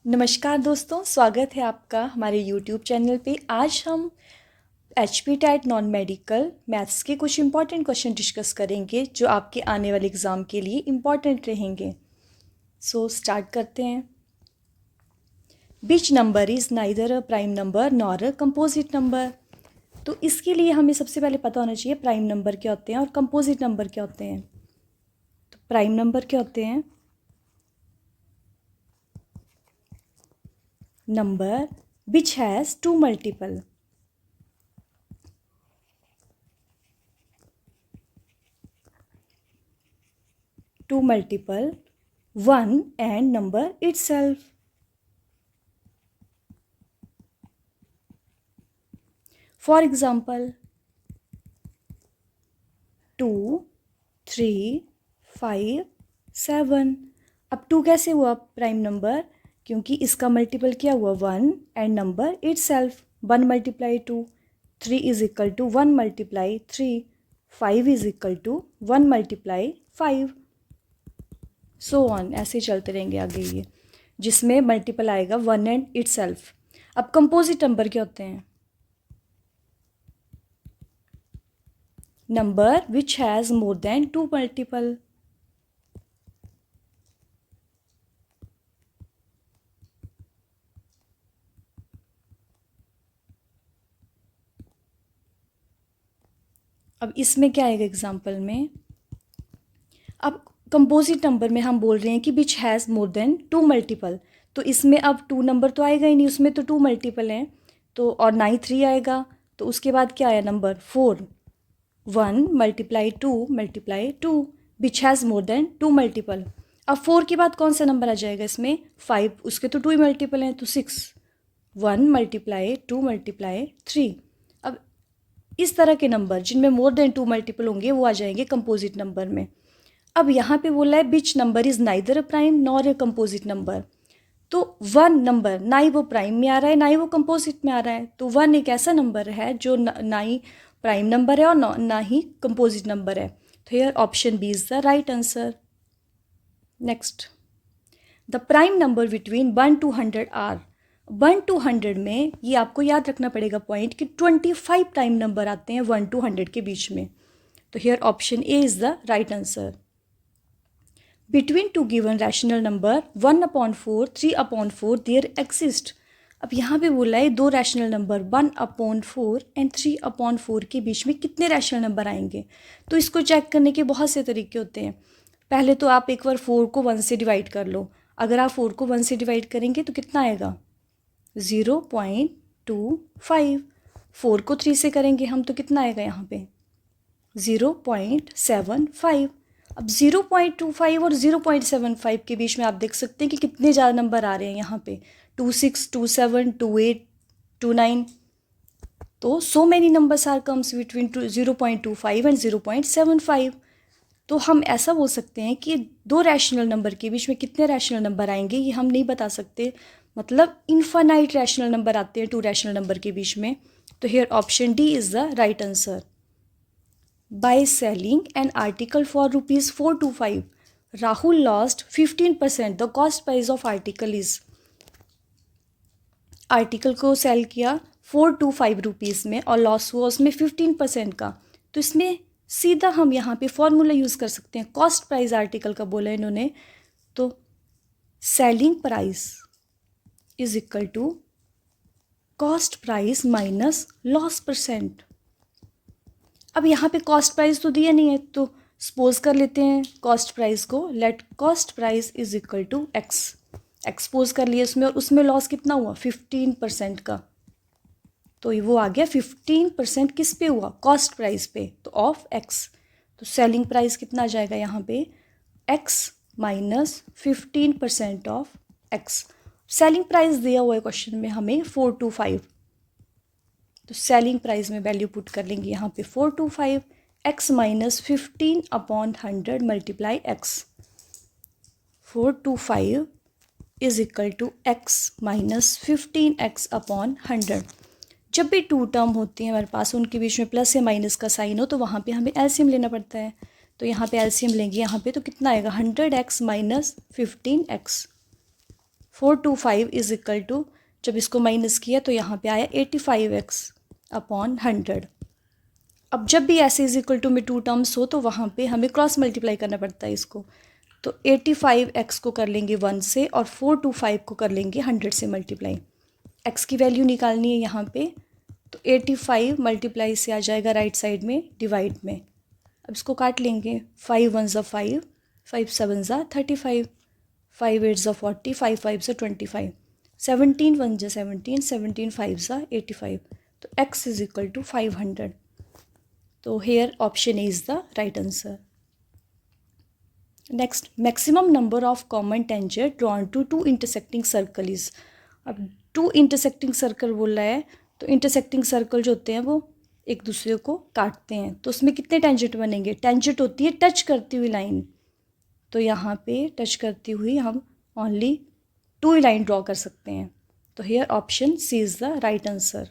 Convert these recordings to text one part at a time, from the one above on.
नमस्कार दोस्तों, स्वागत है आपका हमारे YouTube चैनल पे। आज हम HPTET नॉन मेडिकल मैथ्स के कुछ इंपॉर्टेंट क्वेश्चन डिस्कस करेंगे जो आपके आने वाले एग्ज़ाम के लिए इम्पॉर्टेंट रहेंगे। सो स्टार्ट करते हैं। Which number is neither a prime number nor a composite number. तो इसके लिए हमें सबसे पहले पता होना चाहिए प्राइम नंबर क्या होते हैं और कंपोजिट नंबर क्या होते हैं। तो प्राइम नंबर क्या होते हैं? Number which has two multiple. Two multiple one and number itself. For example, 2, 3, 5, 7. अब 2 कैसे हुआ प्राइम नंबर? क्योंकि इसका मल्टीपल क्या हुआ 1 and number itself. 1 multiply 2, 3 is equal to 1 multiply 3, 5 is equal to 1 multiply 5, so on. ऐसे चलते रहेंगे आगे ये, जिसमें मल्टीपल आएगा 1 एंड itself. अब कंपोजिट नंबर क्या होते हैं? Number which has more than two multiple. अब इसमें क्या आएगा एग्जाम्पल में? अब कंपोजिट नंबर में हम बोल रहे हैं कि which has more than two multiple, तो इसमें अब 2 नंबर तो आएगा ही नहीं, उसमें तो 2 मल्टीपल हैं, तो और ना ही 3 आएगा। तो उसके बाद क्या आया number 4, 1 multiply 2 multiply 2, which has more than two multiple. अब 4 के बाद कौन सा नंबर आ जाएगा इसमें? 5, उसके तो 2 ही मल्टीपल हैं, तो 6, 1 मल्टीप्लाई 2 मल्टीप्लाई 3। अब इस तरह के नंबर जिनमें मोर देन 2 मल्टीपल होंगे वो आ जाएंगे कंपोजिट नंबर में। अब यहाँ पे बोला है which number is neither a prime nor a composite number. तो 1 नंबर ना ही वो प्राइम में आ रहा है ना ही वो कंपोजिट में आ रहा है, तो 1 एक ऐसा नंबर है जो ना ही प्राइम नंबर है और ना ही कंपोजिट नंबर है। तो here option B is the right answer. Next, the prime number between 1 to 100 are. 1 to 100 में ये आपको याद रखना पड़ेगा पॉइंट कि 25 प्राइम नंबर आते हैं 1 to 100 के बीच में। तो here option A is the right answer. Between two given rational number 1/4, 3/4 there exist. अब यहाँ पे बोला है दो रैशनल नंबर 1/4 एंड 3/4 के बीच में कितने रैशनल नंबर आएंगे। तो इसको चेक करने के बहुत से तरीके होते हैं। पहले तो आप एक बार 4 को 1 से डिवाइड कर लो। अगर आप 4 को 1 से डिवाइड करेंगे तो कितना आएगा? 0.25। 4 को 3 से करेंगे हम तो कितना आएगा यहाँ पे? 0.75। अब 0.25 और 0.75 के बीच में आप देख सकते हैं कि कितने ज़्यादा नंबर आ रहे हैं यहाँ पे, 26, 27, 28, 29। तो so many numbers are comes between 0.25 and 0.75। तो हम ऐसा बोल सकते हैं कि दो रैशनल नंबर के बीच में कितने रैशनल नंबर आएंगे ये हम नहीं बता सकते, मतलब इनफाइनाइट रैशनल नंबर आते हैं 2 रैशनल नंबर के बीच में। तो here option D is the right answer. By selling an article for ₹425, Rahul lost 15%. The cost price of article is, article को सेल किया 425 रुपीज़ में और लॉस हुआ उसमें 15% का। तो इसमें सीधा हम यहाँ पे फॉर्मूला यूज़ कर सकते हैं। कॉस्ट प्राइस आर्टिकल का बोला इन्होंने, तो selling price is equal to cost price minus loss percent. अब यहाँ पे कॉस्ट प्राइस तो दिया नहीं है, तो सपोज कर लेते हैं कॉस्ट प्राइस को, let cost price is equal to x. Suppose कर लिया उसमें, और उसमें लॉस कितना हुआ? 15% का। तो वो आ गया 15% किस पे हुआ? कॉस्ट प्राइस पे, तो ऑफ एक्स। तो सेलिंग प्राइस कितना आ जाएगा यहाँ पे? X minus 15% of x. Selling price दिया हुआ है क्वेश्चन में हमें 425, तो सेलिंग प्राइस में वैल्यू पुट कर लेंगे यहाँ पे 425, x minus 15/100 multiply x. 425 is equal to x minus 15x/100। जब भी 2 टर्म होती हैं हमारे पास, उनके बीच में प्लस या माइनस का साइन हो तो वहाँ पे हमें एलसीएम लेना पड़ता है। तो यहाँ पे एलसीएम लेंगे यहाँ पे, तो कितना आएगा? 100x minus 15x। 425 is equal to, जब इसको माइनस किया तो यहाँ पे आया 85x/100। अब जब भी ऐसे इज इक्वल टू में टू टर्म्स हो तो वहाँ पे हमें क्रॉस मल्टीप्लाई करना पड़ता है इसको। तो 85x को कर लेंगे 1 से और 425 को कर लेंगे 100 से मल्टीप्लाई। x की वैल्यू निकालनी है यहाँ पे, तो 85 मल्टीप्लाई से आ जाएगा राइट साइड में डिवाइड में। अब इसको काट लेंगे, 5 1 ज़ा 5, 5 7 ज़ा 35, 5 8 ज़ा 40, 5 5 ज़ा 25, 17 1 ज़ा 17, 17 5 ज़ा 85। तो x इज इक्वल टू 500। तो here option A is the right answer. Next, maximum number of common tangent drawn to two intersecting circle is. अब टू इंटरसेक्टिंग सर्कल बोल रहा है, तो इंटरसेक्टिंग सर्कल जो होते हैं वो एक दूसरे को काटते हैं, तो उसमें कितने टेंजेंट बनेंगे? टेंजेंट होती है टच करती हुई लाइन, तो यहाँ पे टच करती हुई हम ओनली 2 ही लाइन ड्रॉ कर सकते हैं। तो here option C is the right answer.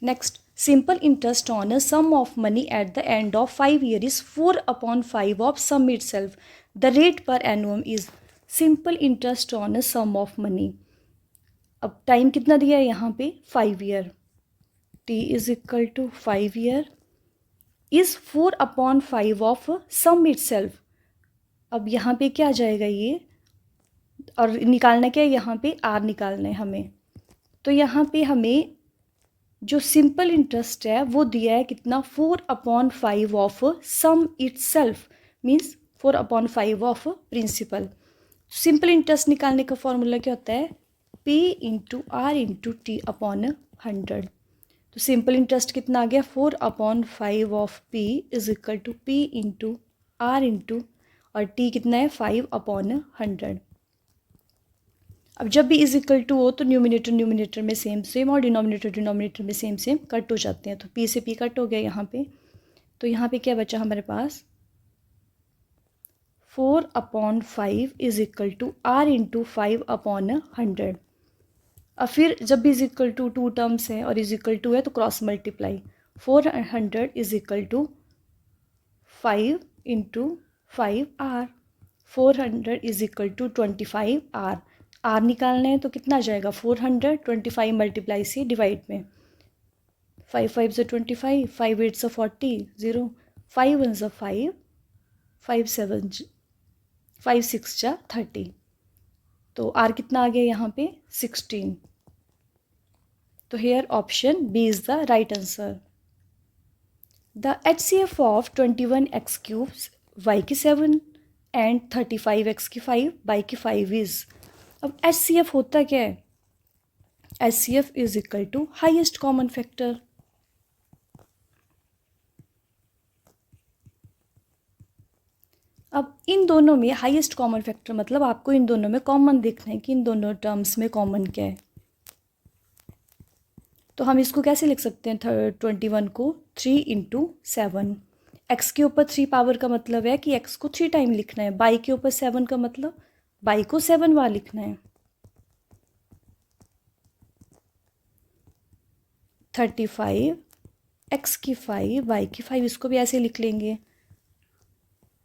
Next, simple interest on a sum of money at the end of 5 years is 4/5 of sum itself. The rate per annum is simple interest on a sum of money. अब time कितना दिया है यहाँ पे? 5 year. t is equal to 5 year is 4/5 of sum itself. अब यहाँ पे क्या आ जाएगा ये, और निकालना क्या है यहाँ पे? r निकालना है हमें। तो यहाँ पे हमें जो सिंपल इंटरेस्ट है वो दिया है कितना? 4/5 of sum itself, means 4/5 of principal. Simple interest निकालने का फॉर्मूला क्या होता है? P into R into T upon 100। तो सिंपल इंटरेस्ट कितना आ गया? 4/5 of P is equal to P into R into, और T कितना है? 5/100। अब जब भी इज इक्वल टू हो तो न्यूमिनेटर न्यूमिनेटर में सेम सेम और डिनोमिनेटर डिनोमिनेटर में सेम सेम कट हो जाते हैं। तो P से P कट हो गया यहाँ पे। तो यहाँ पे क्या बचा हमारे पास? 4/5 is equal to R into 5/100। अब फिर जब भी is equal to two terms है और इज इक्वल टू है तो cross multiply. 400 is equal to 5 into 5R। 400 is equal to 25R। R निकालना है तो कितना आ जाएगा? 400, 25 मल्टीप्लाई से डिवाइड में। 5 5 से 25, 5 8 से 40, 0, 5 1 से 5, 5 7 5 6 जा 30। तो आर कितना आ गया यहाँ पे? 16। तो here option B is the right answer. The HCF of 21x cubes y की 7 एंड 35x की 5 y की 5 इज़। अब HCF होता क्या है? HCF is equal to highest common factor. अब इन दोनों में हाईएस्ट कॉमन फैक्टर मतलब आपको इन दोनों में कॉमन देखना है कि इन दोनों टर्म्स में कॉमन क्या है। तो हम इसको कैसे लिख सकते हैं? 21 को 3 इंटू 7। एक्स के ऊपर 3 पावर का मतलब है कि एक्स को 3 टाइम लिखना है। बाई के ऊपर 7 का मतलब बाई को 7 बार लिखना है। 35 एक्स की 5 वाई की 5, इसको भी ऐसे लिख लेंगे।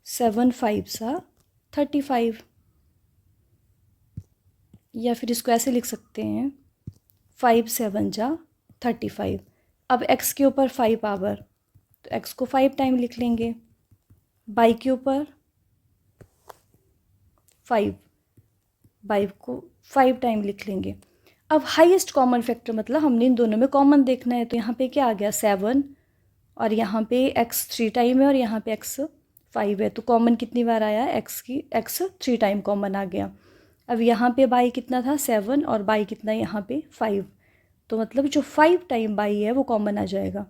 7 5 सा 35, या फिर इसको ऐसे लिख सकते हैं 5 7 जा 35। अब x के ऊपर 5 पावर, तो x को 5 टाइम लिख लेंगे। बाई के ऊपर 5, बाई को 5 टाइम लिख लेंगे। अब हाईएस्ट कॉमन फैक्टर मतलब हमने इन दोनों में कॉमन देखना है। तो यहाँ पे क्या आ गया? 7, और यहाँ पे x 3 टाइम है और यहाँ पे x 5 है। तो कॉमन कितनी बार आया? x 3 टाइम कॉमन आ गया। अब यहाँ पे बाई कितना था? 7, और बाई कितना है यहाँ पे? 5। तो मतलब जो 5 टाइम बाई है वो कॉमन आ जाएगा।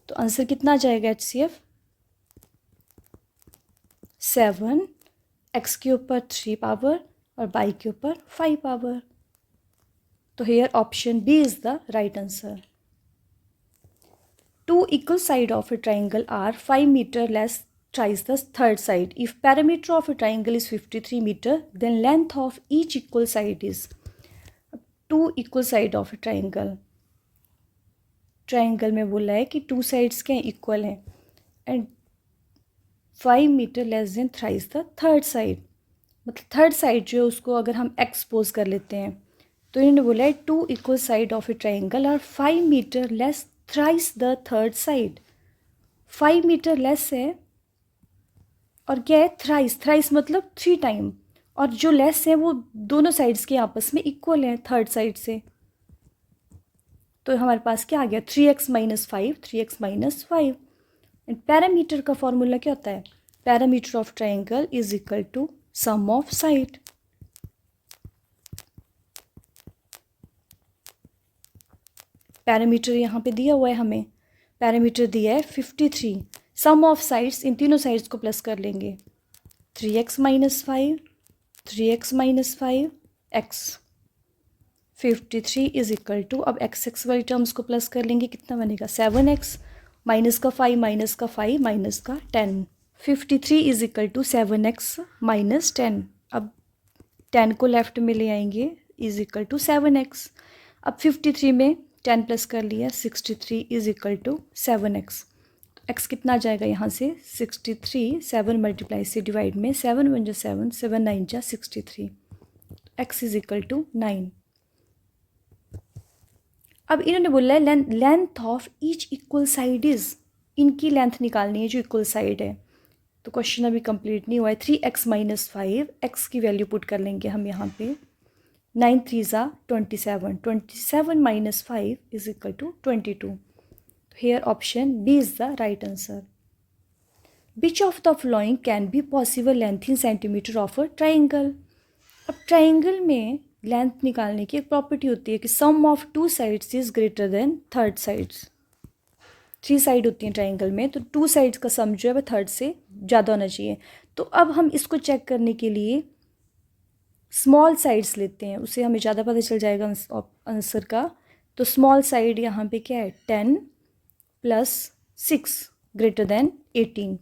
तो आंसर कितना आ जाएगा? HCF 7, x के ऊपर 3 पावर और बाई के ऊपर 5 पावर। तो here option B is the right answer. Two equal sides of a triangle are 5 meter less twice the third side. If perimeter of a triangle is 53 meter, then length of each equal side is। Two equal side of a triangle, triangle में बोला है कि 2 sides के equal हैं and 5 metre less than thrice the third side. मतलब third side जो है उसको अगर हम एक्सपोज कर लेते हैं, तो इन्होंने बोला है 2 equal side of a triangle are 5 metre less thrice the third side. 5 metre less है और क्या है, थ्राइस, थ्राइस मतलब 3 टाइम, और जो लेस है वो दोनों साइड्स के आपस में इक्वल हैं थर्ड साइड से। तो हमारे पास क्या आ गया, 3x minus 5, 3x minus 5। And parameter का फॉर्मूला क्या होता है, parameter of triangle is equal to sum of side. Parameter यहाँ पे दिया हुआ है हमें, पैरामीटर दिया है 53। सम ऑफ साइड्स, इन तीनों साइड्स को प्लस कर लेंगे, 3x minus 5, 3x minus 5 x, 53 is equal to, अब x वाली टर्म्स को प्लस कर लेंगे, कितना बनेगा 7x, माइनस का 5 माइनस का 5 माइनस का 10, 53 is equal to 7x minus 10। अब 10 को लेफ्ट में ले आएंगे, इज इक्वल टू 7x। अब 53 में 10 प्लस कर लिया, 63 इज इक्वल टू 7x। तो x कितना आ जाएगा यहाँ से, 63, 7 मल्टीप्लाई से डिवाइड में, 7 1 जा 7, 7 9 जा 63, x इज इक्वल टू 9। अब इन्होंने बोला है length of each equal side is, इनकी लेंथ निकालनी है जो इक्वल साइड है। तो क्वेश्चन अभी कंप्लीट नहीं हुआ है। 3x माइनस 5, x की वैल्यू पुट कर लेंगे हम यहाँ पे, 9 3 ज़ा 27, 27 minus 5 is equal to 22। Here option B is the right answer. Which of the following can be possible length in centimetre of a triangle. अब ट्राइंगल में लेंथ निकालने की एक प्रॉपर्टी होती है कि sum of 2 sides is greater than third sides. 3 side होती हैं ट्राइंगल में, तो 2 साइड्स का सम जो है वह थर्ड से ज़्यादा होना चाहिए। तो अब हम इसको चेक करने के लिए स्मॉल साइड्स लेते हैं, उससे हमें ज़्यादा पता चल जाएगा आंसर का। तो स्मॉल साइड यहाँ पे क्या है, 10 प्लस 6 ग्रेटर देन 18।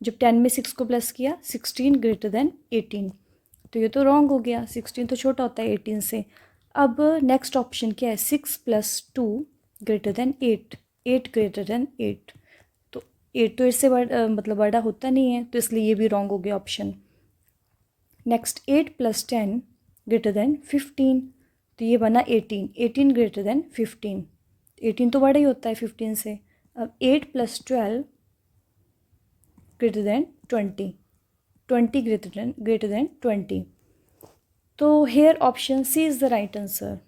जब 10 में 6 को प्लस किया, 16 ग्रेटर देन 18। तो ये तो रॉन्ग हो गया, 16 तो छोटा होता है 18 से। अब नेक्स्ट ऑप्शन क्या है, 6 plus 2 greater than 8, 8 greater than 8। तो 8 तो इससे मतलब बड़ा होता नहीं है, तो इसलिए ये भी रॉन्ग हो गया option. Next 8 plus 10 greater than 15, तो ये बना 18, 18 ग्रेटर देन 15। 18 तो बड़ा ही होता है 15 से। अब 8 plus 12 greater than 20, 20 greater than 20। तो here option C is the right answer.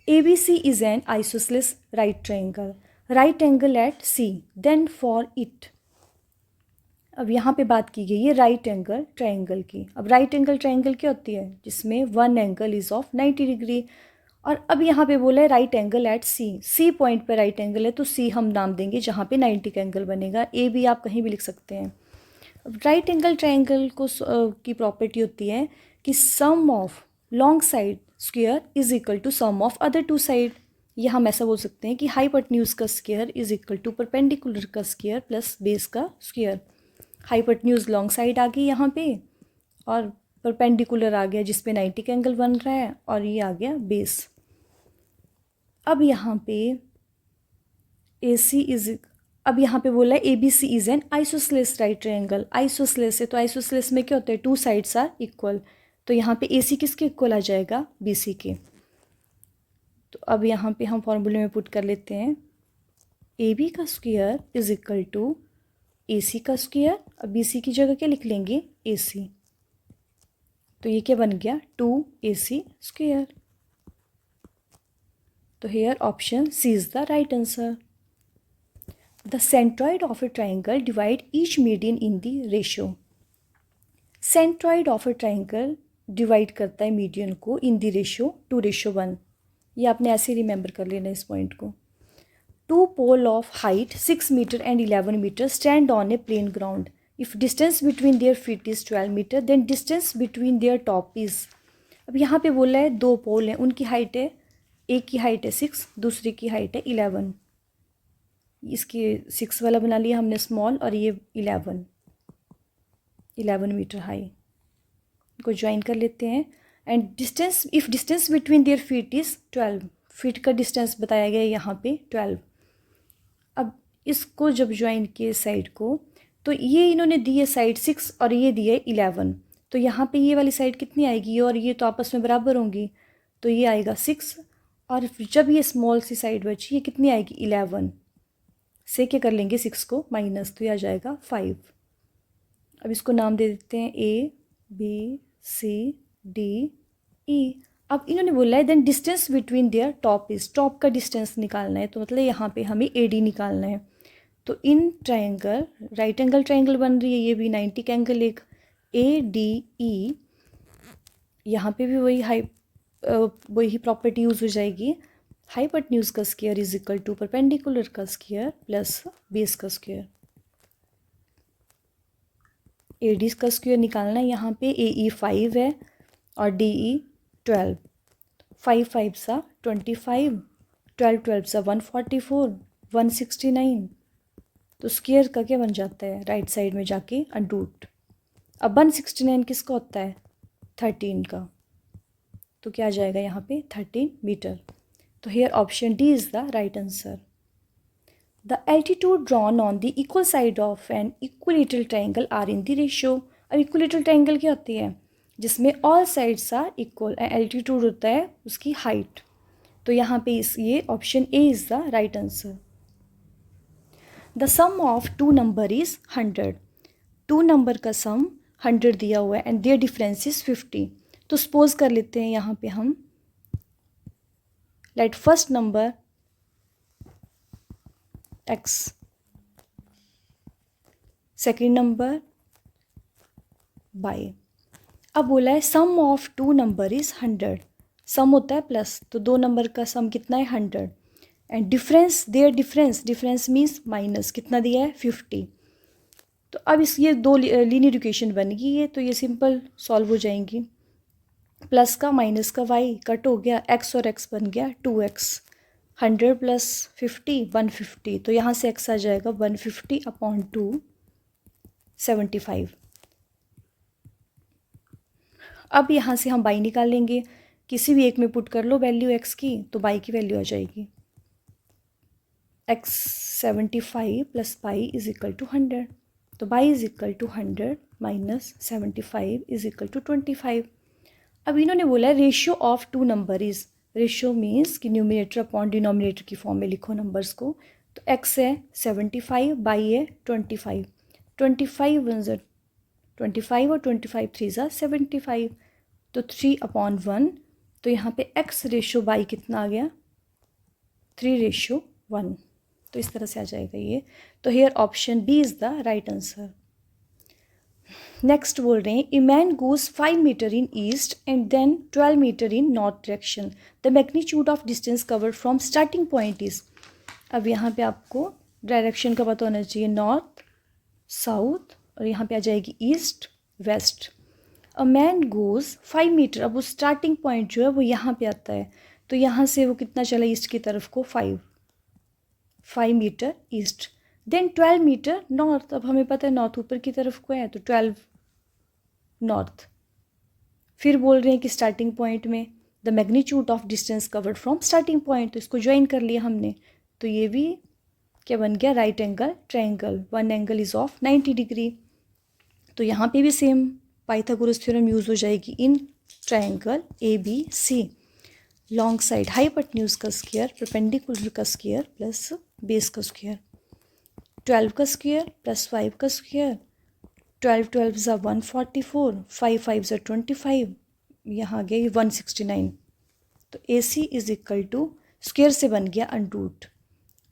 ABC is an isosceles right triangle. Right angle at C. Then for it. अब यहाँ पे बात की गई है राइट एंगल ट्राइंगल की। अब राइट एंगल ट्राइंगल क्या होती है, जिसमें one angle is of 90 degree. और अब यहाँ पे बोला है राइट एंगल एट सी, सी पॉइंट पर राइट एंगल है, तो सी हम नाम देंगे जहाँ पे 90 का एंगल बनेगा। ए भी आप कहीं भी लिख सकते हैं। अब राइट एंगल ट्राइंगल को की प्रॉपर्टी होती है कि sum of long side square is equal to sum of other 2 side. या हम ऐसा बोल सकते हैं कि हाइपोटेन्यूज का square is equal to perpendicular का स्क्वायर प्लस बेस का स्क्वायर। हाइपोटेन्यूज लॉन्ग साइड आ गई यहाँ पे, और परपेंडिकुलर आ गया जिस पे 90 का एंगल बन रहा है, और ये आ गया बेस। अब यहाँ पे AC इज, अब यहाँ पे बोला है ABC is an isosceles right triangle. Isosceles है तो आइसोसेलेस में क्या होता है, 2 साइड्स आर इक्वल। तो यहाँ पे AC किसके इक्वल आ जाएगा, BC के। तो अब यहाँ पे हम फॉर्मूले में पुट कर लेते हैं, AB का square is equal to AC का स्क्वायर। अब BC की जगह क्या लिख लेंगे, AC। तो ये क्या बन गया, 2AC स्क्वायर। तो here option C is the right answer. The centroid of a triangle divide each median in the ratio. Centroid of a triangle divide करता है मीडियन को in the ratio 2:1। ये आपने ऐसे रिमेंबर कर लेना इस पॉइंट को। 2 pole of height 6 meter and 11 meter stand on a plain ground. If distance between their feet is 12 meter, then distance between their top is। अब यहाँ पे बोला है 2 पोल हैं, उनकी हाइट है, एक की हाइट है 6, दूसरी की हाइट है 11। इसकी 6 वाला बना लिया हमने स्मॉल, और ये 11 मीटर हाई को ज्वाइन कर लेते हैं। And distance, if distance between their feet is 12, feet का डिस्टेंस बताया गया है यहाँ पे 12। अब इसको जब ज्वाइन किए साइड को, तो ये इन्होंने दी है साइड 6 और ये दी है 11, तो यहाँ पे ये वाली साइड कितनी आएगी, और ये तो आपस में बराबर होंगी, तो ये आएगा 6, और जब ये स्मॉल सी साइड बची ये कितनी आएगी 11 से क्या कर लेंगे 6 को माइनस, तो ये आ जाएगा 5। अब इसको नाम दे देते हैं ABCDE। अब इन्होंने बोला है then distance between their top is, top का डिस्टेंस निकालना है, तो मतलब यहाँ पे हमें AD निकालना है। तो in triangle, right angle triangle बन रही है, ये भी 90 का एंगल एक ADE, यहाँ पे भी वही प्रॉपर्टी यूज़ हो जाएगी, हाइपोटेन्यूज का square is equal to perpendicular का स्क्वायर प्लस बेस का स्क्वायर। AD का स्क्वायर निकालना है, यहाँ पे AE 5 है और DE 12, 5 5 सा 25, 12 12 सा 144, 169, तो स्क्वायर का क्या बन जाता है राइट साइड में जाके अंडरूट। अब 169 किसका होता है 13 का, तो क्या आ जाएगा यहाँ पे 13 मीटर। तो here option D is the right answer. The altitude drawn on the equal side of an equilateral triangle are in the ratio. अब इक्विलेटरल ट्रायंगल क्या होती है, जिसमें all sides are equal, altitude होता है उसकी हाइट, तो यहाँ पे ये option A is the right answer. The sum of two number is 100, two number का सम 100 दिया हुआ है एंड देयर डिफरेंस इज़ 50। तो सपोज कर लेते हैं यहाँ पे हम, let first number x, second number y। अब बोला है सम ऑफ टू नंबर इज़ 100, सम होता है प्लस, तो दो नंबर का सम कितना है 100 and difference, their difference, difference means minus, कितना दिया है 50। तो अब ये दो लीनियर इक्वेशन बन गई है, तो ये सिंपल सॉल्व हो जाएंगी। प्लस का माइनस का y कट हो गया, x और x बन गया 2x, 100 प्लस 50 150, तो यहाँ से x आ जाएगा 150/2 75। अब यहाँ से हम y निकालेंगे, किसी भी एक में पुट कर लो वैल्यू x की, तो y की वैल्यू आ जाएगी x 75 plus y is equal to 100, तो y is equal to 100 minus 75 is equal to 25। अब इन्होंने बोला है ratio of two number is, ratio means कि न्यूमिनेटर अपॉन डिनोमिनेटर की फॉर्म में लिखो नंबर्स को, तो x है 75, y है 25, 25 वन ज़ा 25 और 25 3 ज़ा 75, तो 3/1, तो यहाँ पे x रेशियो y कितना आ गया 3:1, तो इस तरह से आ जाएगा ये। तो here option B is the right answer. Next बोल रहे हैं a man goes 5 metre in east and then 12 metre in north direction, the magnitude of distance covered from starting point is. अब यहाँ पे आपको डायरेक्शन का पता होना चाहिए, नॉर्थ साउथ, और यहाँ पे आ जाएगी east west. A man goes 5 metre, अब वो स्टार्टिंग पॉइंट जो है वो यहाँ पे आता है, तो यहाँ से वो कितना चला ईस्ट की तरफ को 5 metre east, then 12 metre north. अब हमें पता है नॉर्थ ऊपर की तरफ को है, तो 12 नॉर्थ। फिर बोल रहे हैं कि स्टार्टिंग पॉइंट में the magnitude of distance covered from starting point, तो इसको ज्वाइन कर लिया हमने, तो ये भी क्या बन गया right angle triangle, one angle is of 90 degree. तो यहाँ पे भी सेम पाइथागोरस थ्योरम यूज़ हो जाएगी in triangle ABC, long side hypotenuse का स्क्वायर परपेंडिकुलर का स्क्वायर प्लस बेस का स्क्वायर, 12 का स्क्वायर प्लस 5 का स्क्वायर, 12 12 ज़ा 144, 5 5 ज़ा 25, यहाँ आ गया 169, तो AC is equal to square से बन गया अंडरूट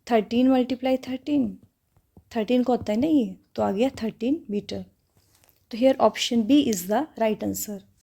13 मल्टीप्लाई 13 का होता है ना ये, तो आ गया 13 मीटर। तो here option B is the right answer.